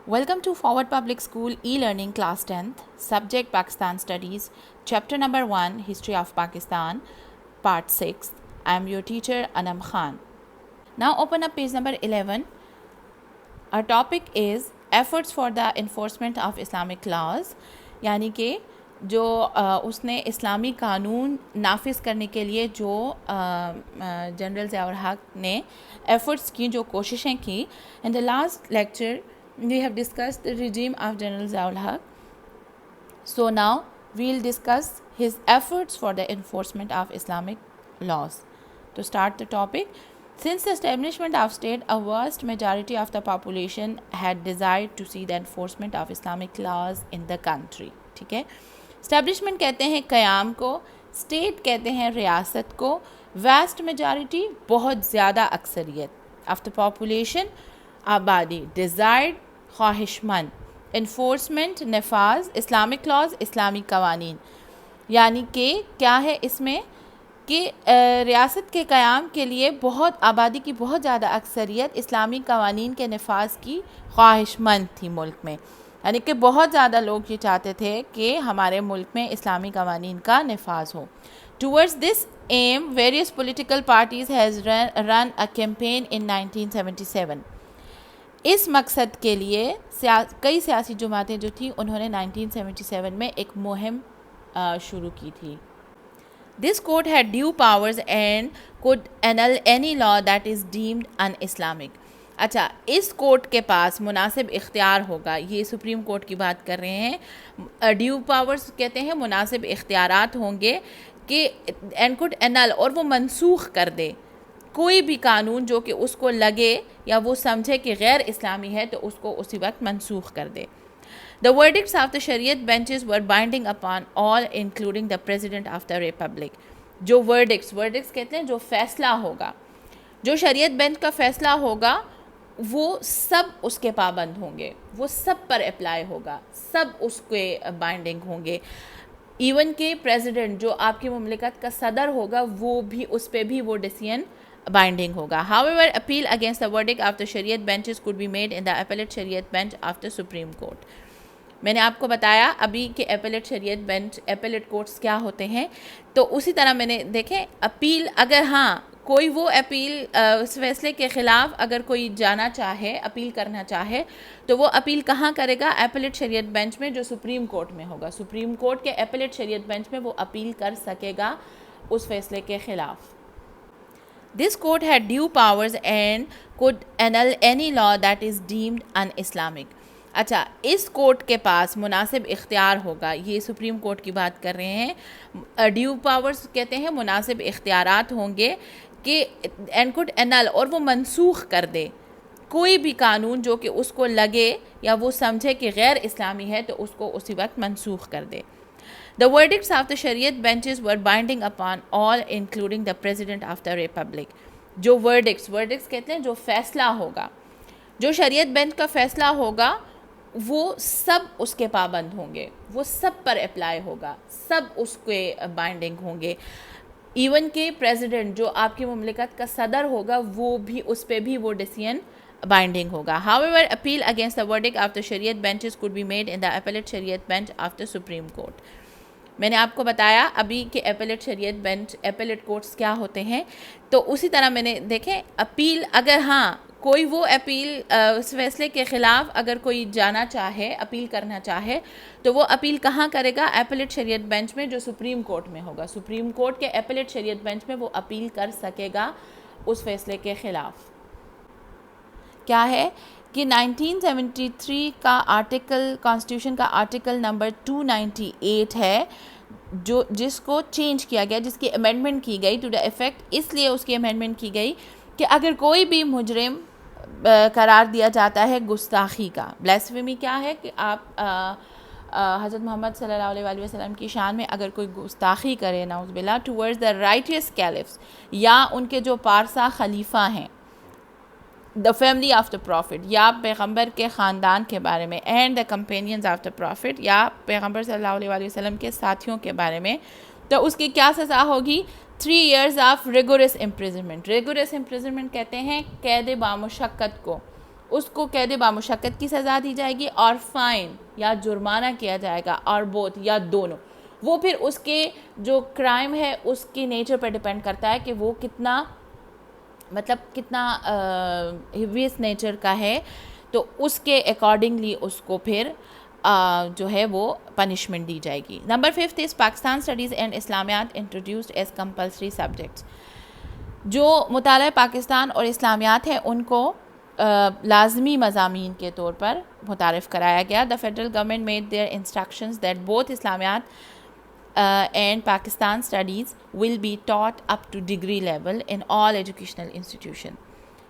Welcome to Forward Public School e-learning class 10th, subject Pakistan Studies, chapter number 1, History of Pakistan, part 6. I am your teacher Anam Khan. Now open up page number 11. Our topic is efforts for the enforcement of Islamic laws, یعنی کہ جو اس نے اسلامی قانون نافذ کرنے کے لیے جو جنرل ضیاء الحق نے ایفرٹس کی، جو کوششیں کی. In the last lecture we have discussed the regime of General Zia-ul Haq. So now we'll discuss his efforts for the enforcement of Islamic laws. To start the topic, since the establishment of state, a vast majority of the population had desired to see the enforcement of Islamic laws in the country. ٹھیک ہے، establishment کہتے ہیں قیام کو، state کہتے ہیں ریاست کو، ویسٹ میجارٹی بہت زیادہ اکثریت، آف دا پاپولیشن آبادی، ڈیزائرڈ خواہش مند، انفورسمنٹ نفاذ، اسلامک لاز اسلامی قوانین. یعنی کہ کیا ہے اس میں کہ ریاست کے قیام کے لیے بہت آبادی کی بہت زیادہ اکثریت اسلامی قوانین کے نفاذ کی خواہش مند تھی ملک میں. یعنی کہ بہت زیادہ لوگ یہ چاہتے تھے کہ ہمارے ملک میں اسلامی قوانین کا نفاذ ہو. Towards this aim, various political parties has run a campaign in 1977. اس مقصد کے لیے کئی سیاسی جماعتیں جو تھیں انہوں نے 1977 میں ایک مہم شروع کی تھی. This court had due powers and could annul any law that is deemed un-Islamic. اچھا، اس کورٹ کے پاس مناسب اختیار ہوگا، یہ سپریم کورٹ کی بات کر رہے ہیں. ڈیو پاورز کہتے ہیں مناسب اختیارات ہوں گے کہ اینڈ کوڈ اینل، اور وہ منسوخ کر دے کوئی بھی قانون جو کہ اس کو لگے یا وہ سمجھے کہ غیر اسلامی ہے تو اس کو اسی وقت منسوخ کر دے. The verdicts of the Shariat benches were binding upon all including the President of the Republic. جو verdicts کہتے ہیں جو فیصلہ ہوگا، جو شریعت بینچ کا فیصلہ ہوگا وہ سب اس کے پابند ہوں گے، وہ سب پر اپلائی ہوگا، سب اس کے بائنڈنگ ہوں گے. ایون کہ پریزیڈنٹ جو آپ کی مملکت کا صدر ہوگا وہ بھی اس پہ بھی وہ ڈیسیژن binding ہوگا. However, appeal against the verdict of the Shariat benches could be made in the appellate Shariat bench of the Supreme Court. میں نے آپ کو بتایا ابھی کہ ایپلیٹ شریعت بینچ، ایپلیٹ کورٹس کیا ہوتے ہیں، تو اسی طرح میں نے دیکھیں اپیل، اگر ہاں کوئی وہ اپیل اس فیصلے کے خلاف اگر کوئی جانا چاہے، اپیل کرنا چاہے، تو وہ اپیل کہاں کرے گا؟ ایپلیٹ شریعت بینچ میں جو سپریم کورٹ میں ہوگا. سپریم کورٹ کے ایپلیٹ شریعت بینچ میں وہ اپیل کر سکے گا اس فیصلے کے خلاف. This court had due powers and could annul any law that is deemed un-Islamic. اچھا، اس کورٹ کے پاس مناسب اختیار ہوگا، یہ سپریم کورٹ کی بات کر رہے ہیں. ڈیو پاورز کہتے ہیں مناسب اختیارات ہوں گے کہ اینڈ کوڈ اینل، اور وہ منسوخ کر دے کوئی بھی قانون جو کہ اس کو لگے یا وہ سمجھے کہ غیر اسلامی ہے تو اس کو اسی وقت منسوخ کر دے. The verdicts of the Shariat benches were binding upon all including the President of the Republic. جو verdicts کہتے ہیں جو فیصلہ ہوگا، جو شریعت بینچ کا فیصلہ ہوگا وہ سب اس کے پابند ہوں گے، وہ سب پر اپلائی ہوگا، سب اس کے بائنڈنگ ہوں گے. ایون کہ پریزیڈنٹ جو آپ کی مملکت کا صدر ہوگا وہ بھی اس پہ بھی وہ ڈیسیژن binding ہوگا. However, appeal against the verdict of the Shariat benches could be made in the appellate Shariat bench of the Supreme Court. میں نے آپ کو بتایا ابھی کہ ایپلیٹ شریعت بینچ، ایپلیٹ کورٹس کیا ہوتے ہیں، تو اسی طرح میں نے دیکھیں اپیل، اگر ہاں کوئی وہ اپیل اس فیصلے کے خلاف اگر کوئی جانا چاہے، اپیل کرنا چاہے، تو وہ اپیل کہاں کرے گا؟ ایپلیٹ شریعت بینچ میں جو سپریم کورٹ میں ہوگا. سپریم کورٹ کے ایپلیٹ شریعت بینچ میں وہ اپیل کر سکے گا اس فیصلے کے خلاف. کیا ہے کہ 1973 کا آرٹیکل، کانسٹیٹیوشن کا آرٹیکل نمبر 298 ہے جو جس کو چینج کیا گیا، جس کی امینڈمنٹ کی گئی ٹو دا ایفیکٹ. اس لیے اس کی امینڈمنٹ کی گئی کہ اگر کوئی بھی مجرم قرار دیا جاتا ہے گستاخی کا، بلیسفیمی کیا ہے کہ آپ حضرت محمد صلی اللہ علیہ وآلہ وسلم کی شان میں اگر کوئی گستاخی کرے نعوذ باللہ ٹورڈز دا رائٹیس کیلفس، یا ان کے جو پارسا خلیفہ ہیں، the family of the prophet, یا پیغمبر کے خاندان کے بارے میں، and the companions of the prophet, یا پیغمبر صلی اللہ علیہ وآلہ وسلم کے ساتھیوں کے بارے میں، تو اس کی کیا سزا ہوگی؟ 3 years of rigorous imprisonment. Rigorous imprisonment کہتے ہیں قید بامشقت کو، اس کو قید بامشقت کی سزا دی جائے گی اور فائن یا جرمانہ کیا جائے گا، اور بوتھ یا دونوں. وہ پھر اس کے جو کرائم ہے اس کی نیچر پر ڈیپینڈ کرتا ہے کہ وہ کتنا ہیویس نیچر کا ہے، تو اس کے اکارڈنگلی اس کو پھر جو ہے وہ پنشمنٹ دی جائے گی. Number 5 is Pakistan studies and Islamiat introduced as compulsory subjects. جو مطالعہ پاکستان اور اسلامیات ہیں ان کو لازمی مضامین کے طور پر متعارف کرایا گیا. The federal government made their instructions that both Islamiat and Pakistan studies will be taught up to degree level in all educational institution.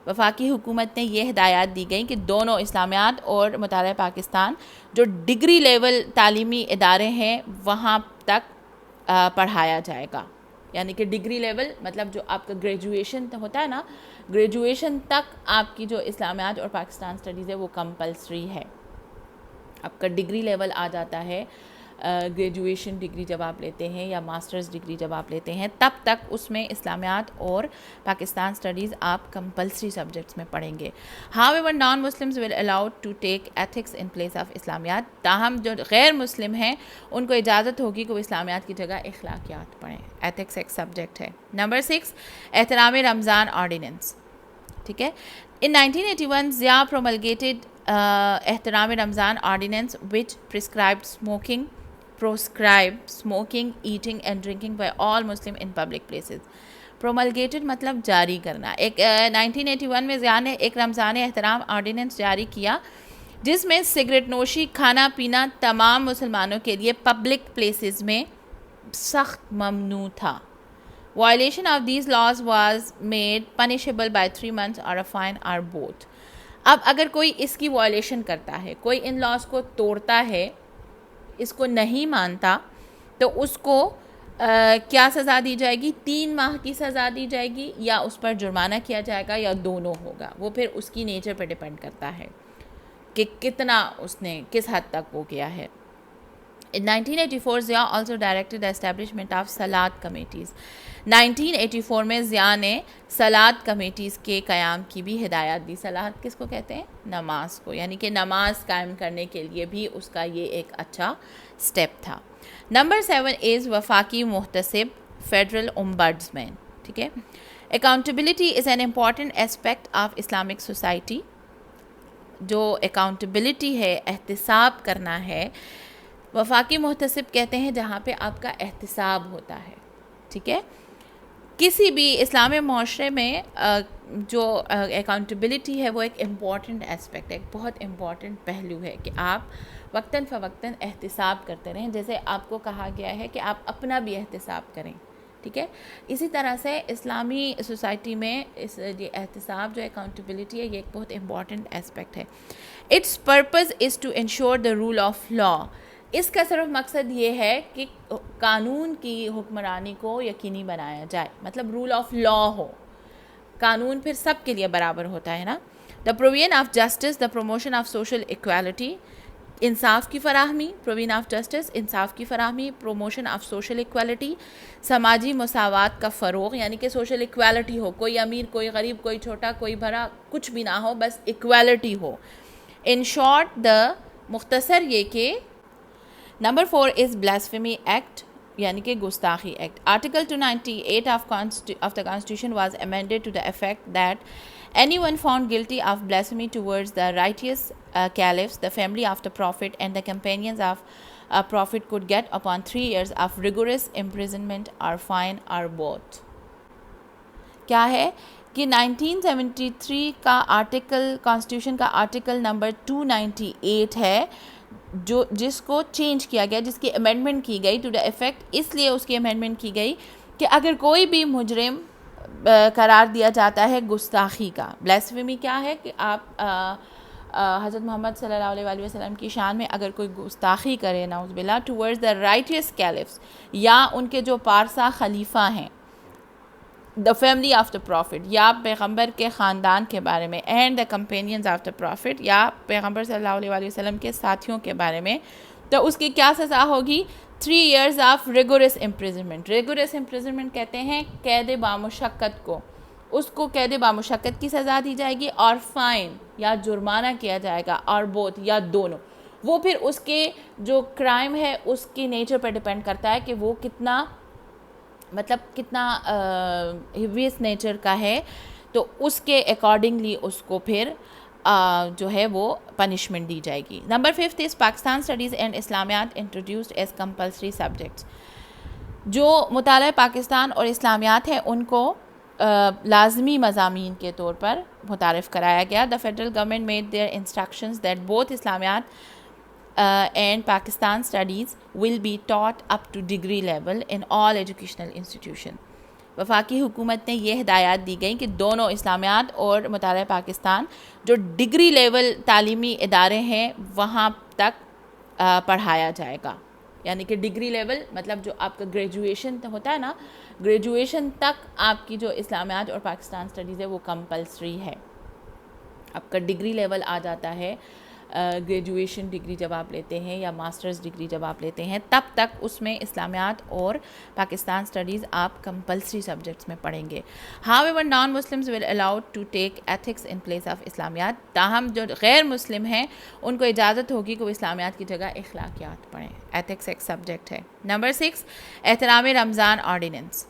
وفاقی حکومت نے یہ ہدایات دی گئی کہ دونوں اسلامیات اور مطالعہ پاکستان جو ڈگری لیول تعلیمی ادارے ہیں وہاں تک پڑھایا جائے گا. یعنی کہ ڈگری لیول مطلب جو آپ کا گریجویشن ہوتا ہے نا، گریجویشن تک آپ کی جو اسلامیات اور پاکستان اسٹڈیز ہے وہ کمپلسری ہے. آپ کا ڈگری لیول آ جاتا ہے، گریجویشن ڈگری جب آپ لیتے ہیں یا ماسٹرز ڈگری جب آپ لیتے ہیں تب تک اس میں اسلامیات اور پاکستان اسٹڈیز آپ کمپلسری سبجیکٹس میں پڑھیں گے. However, non-Muslims were allowed to take ethics in place of اسلامیات. تاہم جو غیر مسلم ہیں ان کو اجازت ہوگی کہ وہ اسلامیات کی جگہ اخلاقیات پڑھیں. ایتھکس ایک سبجیکٹ ہے. نمبر 6 احترام رمضان آرڈیننس. ٹھیک ہے. In 1981 Zia promulgated احترام رمضان ordinance which prescribed smoking, eating and drinking by all Muslim in public places. promulgated مطلب جاری کرنا. ایک 1981 میں ضیاء نے ایک رمضان احترام آرڈیننس جاری کیا جس میں سگریٹ نوشی، کھانا پینا تمام مسلمانوں کے لیے پبلک پلیسز میں سخت ممنوع تھا. Violation of these laws was made punishable by 3 months or a fine or both. اب اگر کوئی اس کی وائلیشن کرتا ہے، کوئی ان لاز کو توڑتا ہے، اس کو نہیں مانتا، تو اس کو کیا سزا دی جائے گی؟ 3 ماہ کی سزا دی جائے گی، یا اس پر جرمانہ کیا جائے گا، یا دونوں ہوگا. وہ پھر اس کی نیچر پہ ڈیپینڈ کرتا ہے کہ کتنا اس نے کس حد تک وہ کیا ہے. In 1984 Zia also directed the establishment of Salat committees. 1984 میں ضیاء نے صلات کمیٹیز کے قیام کی بھی ہدایات دی. صلات کس کو کہتے ہیں؟ نماز کو. یعنی کہ نماز قائم کرنے کے لیے بھی اس کا یہ ایک اچھا سٹیپ تھا. نمبر 7 از وفاقی محتسب فیڈرل امبڈسمین. ٹھیک ہے. Accountability is an important aspect of Islamic society. جو اکاؤنٹیبلٹی ہے، احتساب کرنا ہے، وفاقی محتسب کہتے ہیں جہاں پہ آپ کا احتساب ہوتا ہے. ٹھیک ہے. کسی بھی اسلامی معاشرے میں جو اکاؤنٹیبلٹی ہے وہ ایک امپورٹنٹ اسپیکٹ ہے، ایک بہت امپورٹنٹ پہلو ہے کہ آپ وقتاً فوقتاً احتساب کرتے رہیں. جیسے آپ کو کہا گیا ہے کہ آپ اپنا بھی احتساب کریں. ٹھیک ہے. اسی طرح سے اسلامی سوسائٹی میں یہ احتساب جو اکاؤنٹیبلٹی ہے یہ ایک بہت امپورٹنٹ اسپیکٹ ہے. Its purpose is to ensure the rule of law. اس کا صرف مقصد یہ ہے کہ قانون کی حکمرانی کو یقینی بنایا جائے، مطلب رول آف لا ہو. قانون پھر سب کے لیے برابر ہوتا ہے نا. The provision of justice, the promotion of social equality, انصاف کی فراہمی. پروویژن آف جسٹس، انصاف کی فراہمی. پروموشن آف سوشل ایکوالٹی، سماجی مساوات کا فروغ. یعنی کہ سوشل ایکوالٹی ہو، کوئی امیر، کوئی غریب، کوئی چھوٹا، کوئی بڑا، کچھ بھی نہ ہو، بس equality who. In short the مختصر یہ کہ نمبر 4 از بلاسفیمی ایکٹ، یعنی کہ گستاخی act. Article 298 of the Constitution was amended to the effect that anyone found guilty of blasphemy towards the righteous caliphs, the family of the Prophet, and the companions of Prophet could get upon 3 years of rigorous imprisonment or fine or both. کیا ہے کہ 1973 کا article, constitution کا article number 298 ہے جو جس کو change کیا گیا، جس کی امینڈمنٹ کی گئی ٹو دا افیکٹ. اس لیے اس کی امینڈمنٹ کی گئی کہ اگر کوئی بھی مجرم قرار دیا جاتا ہے گستاخی کا. بلاسفیمی کیا ہے کہ آپ حضرت محمد صلی اللہ علیہ وسلم کی شان میں اگر کوئی گستاخی کرے نعوذ باللہ ٹورڈز دا رائٹیس کیلفس، یا ان کے جو پارسا خلیفہ ہیں، the family of the prophet, یا پیغمبر کے خاندان کے بارے میں، and the companions of the prophet, یا پیغمبر صلی اللہ علیہ وسلم کے ساتھیوں کے بارے میں، تو اس کی کیا سزا ہوگی؟ 3 years of rigorous imprisonment. Rigorous imprisonment کہتے ہیں قید بامشقت کو. اس کو قید بامشقت کی سزا دی جائے گی اور فائن یا جرمانہ کیا جائے گا، اور بوتھ یا دونوں. وہ پھر اس کے جو کرائم ہے اس کی نیچر پر ڈیپینڈ کرتا ہے کہ وہ کتنا ہیویس نیچر کا ہے، تو اس کے اکارڈنگلی اس کو پھر جو ہے وہ پنشمنٹ دی جائے گی. Number 5 is Pakistan studies and Islamiat introduced as compulsory subjects. جو مطالعہ پاکستان اور اسلامیات ہیں ان کو لازمی مضامین کے طور پر متعارف کرایا گیا. The federal government made their instructions that both Islamiat and Pakistan studies will be taught up to degree level in all educational institutions. وفاقی حکومت نے یہ ہدایات دی گئی کہ دونوں اسلامیات اور مطالعہ پاکستان جو ڈگری لیول تعلیمی ادارے ہیں وہاں تک پڑھایا جائے گا. یعنی کہ ڈگری لیول مطلب جو آپ کا گریجویشن ہوتا ہے نا، گریجویشن تک آپ کی جو اسلامیات اور پاکستان اسٹڈیز ہے وہ کمپلسری ہے. آپ کا ڈگری لیول آ جاتا ہے، گریجویشن ڈگری جب آپ لیتے ہیں یا ماسٹرز ڈگری جب آپ لیتے ہیں تب تک اس میں اسلامیات اور پاکستان اسٹڈیز آپ کمپلسری سبجیکٹس میں پڑھیں گے. However, non-Muslims will allowed to take ethics in place of اسلامیات. تاہم جو غیر مسلم ہیں ان کو اجازت ہوگی کہ وہ اسلامیات کی جگہ اخلاقیات پڑھیں. ایتھکس ایک سبجیکٹ ہے. نمبر 6 احترام رمضان آرڈیننس.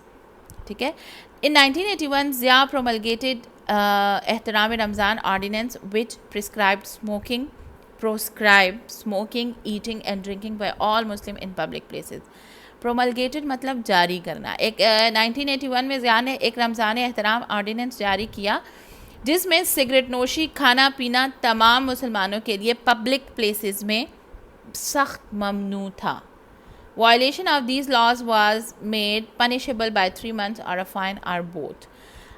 ٹھیک ہے. In 1981 Zia promulgated احترام رمضان ordinance which prescribed smoking, eating and drinking by all Muslim in public places. promulgated مطلب جاری کرنا. ایک 1981 میں ضیاء نے ایک رمضان احترام آرڈیننس جاری کیا جس میں سگریٹ نوشی، کھانا پینا تمام مسلمانوں کے لیے پبلک پلیسز میں سخت ممنوع تھا. Violation of these laws was made punishable by 3 months or a fine or both.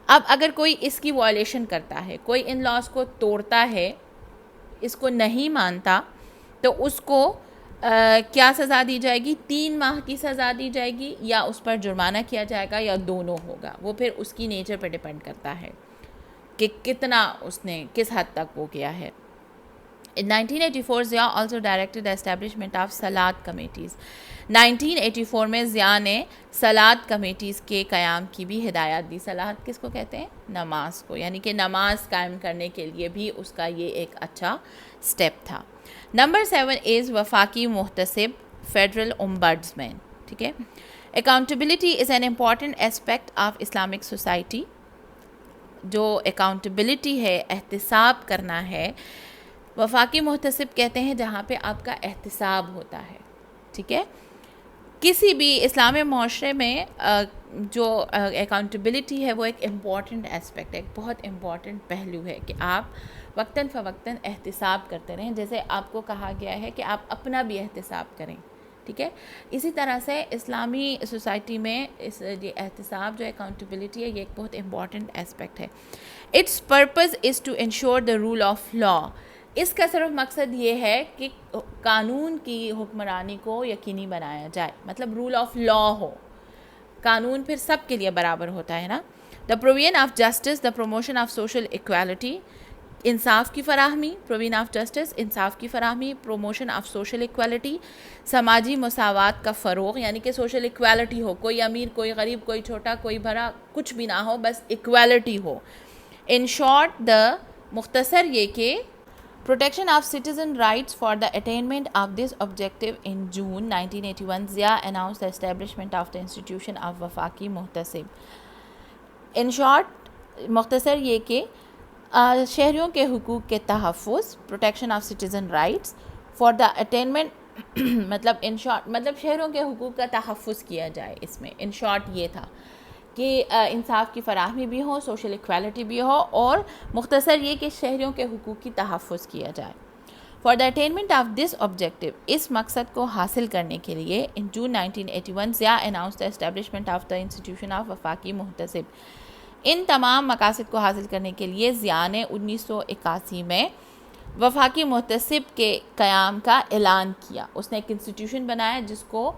اب اگر کوئی اس کی وائلیشن کرتا ہے، کوئی ان لاز کو توڑتا ہے، اس کو نہیں مانتا، تو اس کو کیا سزا دی جائے گی؟ 3 ماہ کی سزا دی جائے گی، یا اس پر جرمانہ کیا جائے گا، یا دونوں ہوگا. وہ پھر اس کی نیچر پہ ڈیپینڈ کرتا ہے کہ کتنا اس نے کس حد تک وہ کیا ہے. In 1984 Zia also directed the establishment of Salat committees. 1984 میں ضیاء نے صلات کمیٹیز کے قیام کی بھی ہدایات دی. صلات کس کو کہتے ہیں؟ نماز کو. یعنی کہ نماز قائم کرنے کے لیے بھی اس کا یہ ایک اچھا سٹیپ تھا. نمبر 7 از وفاقی محتسب فیڈرل امبڈسمین. ٹھیک ہے. Accountability is an important aspect of Islamic society. جو اکاؤنٹیبلٹی ہے، احتساب کرنا ہے، وفاقی محتسب کہتے ہیں جہاں پہ آپ کا احتساب ہوتا ہے. ٹھیک ہے. کسی بھی اسلامی معاشرے میں جو اکاؤنٹیبلٹی ہے وہ ایک امپورٹنٹ اسپیکٹ ہے، ایک بہت امپورٹنٹ پہلو ہے کہ آپ وقتاً فوقتاً احتساب کرتے رہیں. جیسے آپ کو کہا گیا ہے کہ آپ اپنا بھی احتساب کریں. ٹھیک ہے. اسی طرح سے اسلامی سوسائٹی میں یہ احتساب جو اکاؤنٹیبلٹی ہے یہ ایک بہت امپورٹنٹ اسپیکٹ ہے. Its purpose is to ensure the rule of law. اس کا صرف مقصد یہ ہے کہ قانون کی حکمرانی کو یقینی بنایا جائے، مطلب رول آف لا ہو. قانون پھر سب کے لیے برابر ہوتا ہے نا. The provision of justice, the promotion of social equality, انصاف کی فراہمی. پروویژن آف جسٹس، انصاف کی فراہمی. پروموشن آف سوشل ایکوالٹی، سماجی مساوات کا فروغ. یعنی کہ سوشل ایکوالٹی ہو، کوئی امیر، کوئی غریب، کوئی چھوٹا، کوئی بڑا، کچھ بھی نہ ہو، بس equality who. In short the مختصر یہ کہ Protection of citizen rights. For the attainment of this objective in June 1981 Zia announced the establishment of the institution of Wafaqi Muhtasib. In short, مختصر یہ کہ شہریوں کے حقوق کے تحفظ، protection of citizen rights for the attainment مطلب in short مطلب شہریوں کے حقوق کا تحفظ کیا جائے. اس میں in short یہ تھا کہ انصاف کی فراہمی بھی ہو، سوشل ایکوالٹی بھی ہو، اور مختصر یہ کہ شہریوں کے حقوق کی تحفظ کیا جائے. For the attainment of this objective, اس مقصد کو حاصل کرنے کے لیے in June 1981 Zia announce the establishment of the institution of Wafaqi Mohtasib. ان تمام مقاصد کو حاصل کرنے کے لیے ضیاء نے 1981 میں وفاقی محتسب کے قیام کا اعلان کیا. اس نے ایک انسٹیٹیوشن بنایا جس کو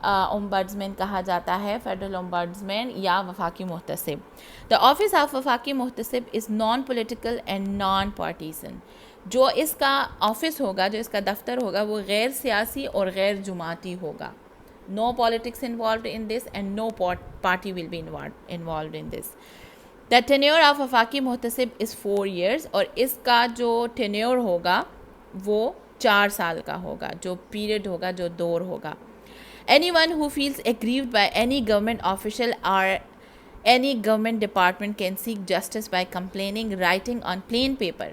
اومبڈسمین کہا جاتا ہے، فیڈرل اومبڈسمین یا وفاقی محتسب. The office of Wafaqi Mohtasib is non political and non partisan. جو اس کا آفس ہوگا، جو اس کا دفتر ہوگا، وہ غیر سیاسی اور غیر جماعتی ہوگا. No politics involved in this and no party will be involved in this. The tenure of Wafaqi Mohtasib is 4 years, اور اس کا جو ٹینیور ہوگا وہ 4 سال کا ہوگا, جو پیریڈ ہوگا, جو دور ہوگا. Anyone who feels aggrieved by any government official or any government department can seek justice by complaining, writing on plain paper.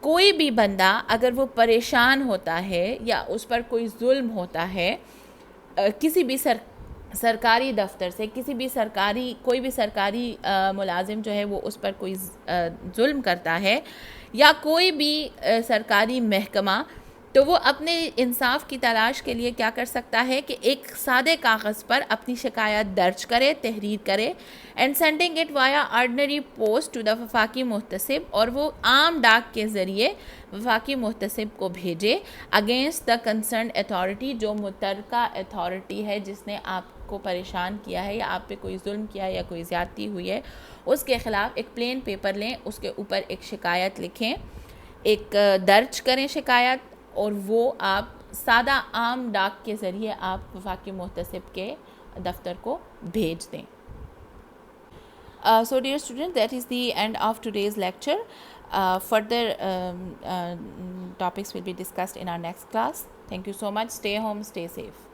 کوئی بھی بندہ اگر وہ پریشان ہوتا ہے یا اس پر کوئی ظلم ہوتا ہے کسی بھی سرکاری دفتر سے, کسی بھی کوئی بھی سرکاری ملازم جو ہے وہ اس پر کوئی ظلم کرتا ہے, یا کوئی بھی سرکاری محکمہ, تو وہ اپنے انصاف کی تلاش کے لیے کیا کر سکتا ہے کہ ایک سادے کاغذ پر اپنی شکایت درج کرے, تحریر کرے, and sending it via ordinary post to the Wafaqi Mohtasib, اور وہ عام ڈاک کے ذریعے وفاقی محتسب کو بھیجے اگینسٹ دا کنسرنڈ اتھارٹی, جو متعلقہ اتھارٹی ہے جس نے آپ کو پریشان کیا ہے یا آپ پہ کوئی ظلم کیا ہے یا کوئی زیادتی ہوئی ہے, اس کے خلاف ایک پلین پیپر لیں, اس کے اوپر ایک شکایت لکھیں, ایک درج کریں شکایت, اور وہ آپ سادہ عام ڈاک کے ذریعے آپ وفاقی محتسب کے دفتر کو بھیج دیں. So dear students, that is the end of today's lecture. Further topics will be discussed in our next class. Thank you so much. Stay home, stay safe.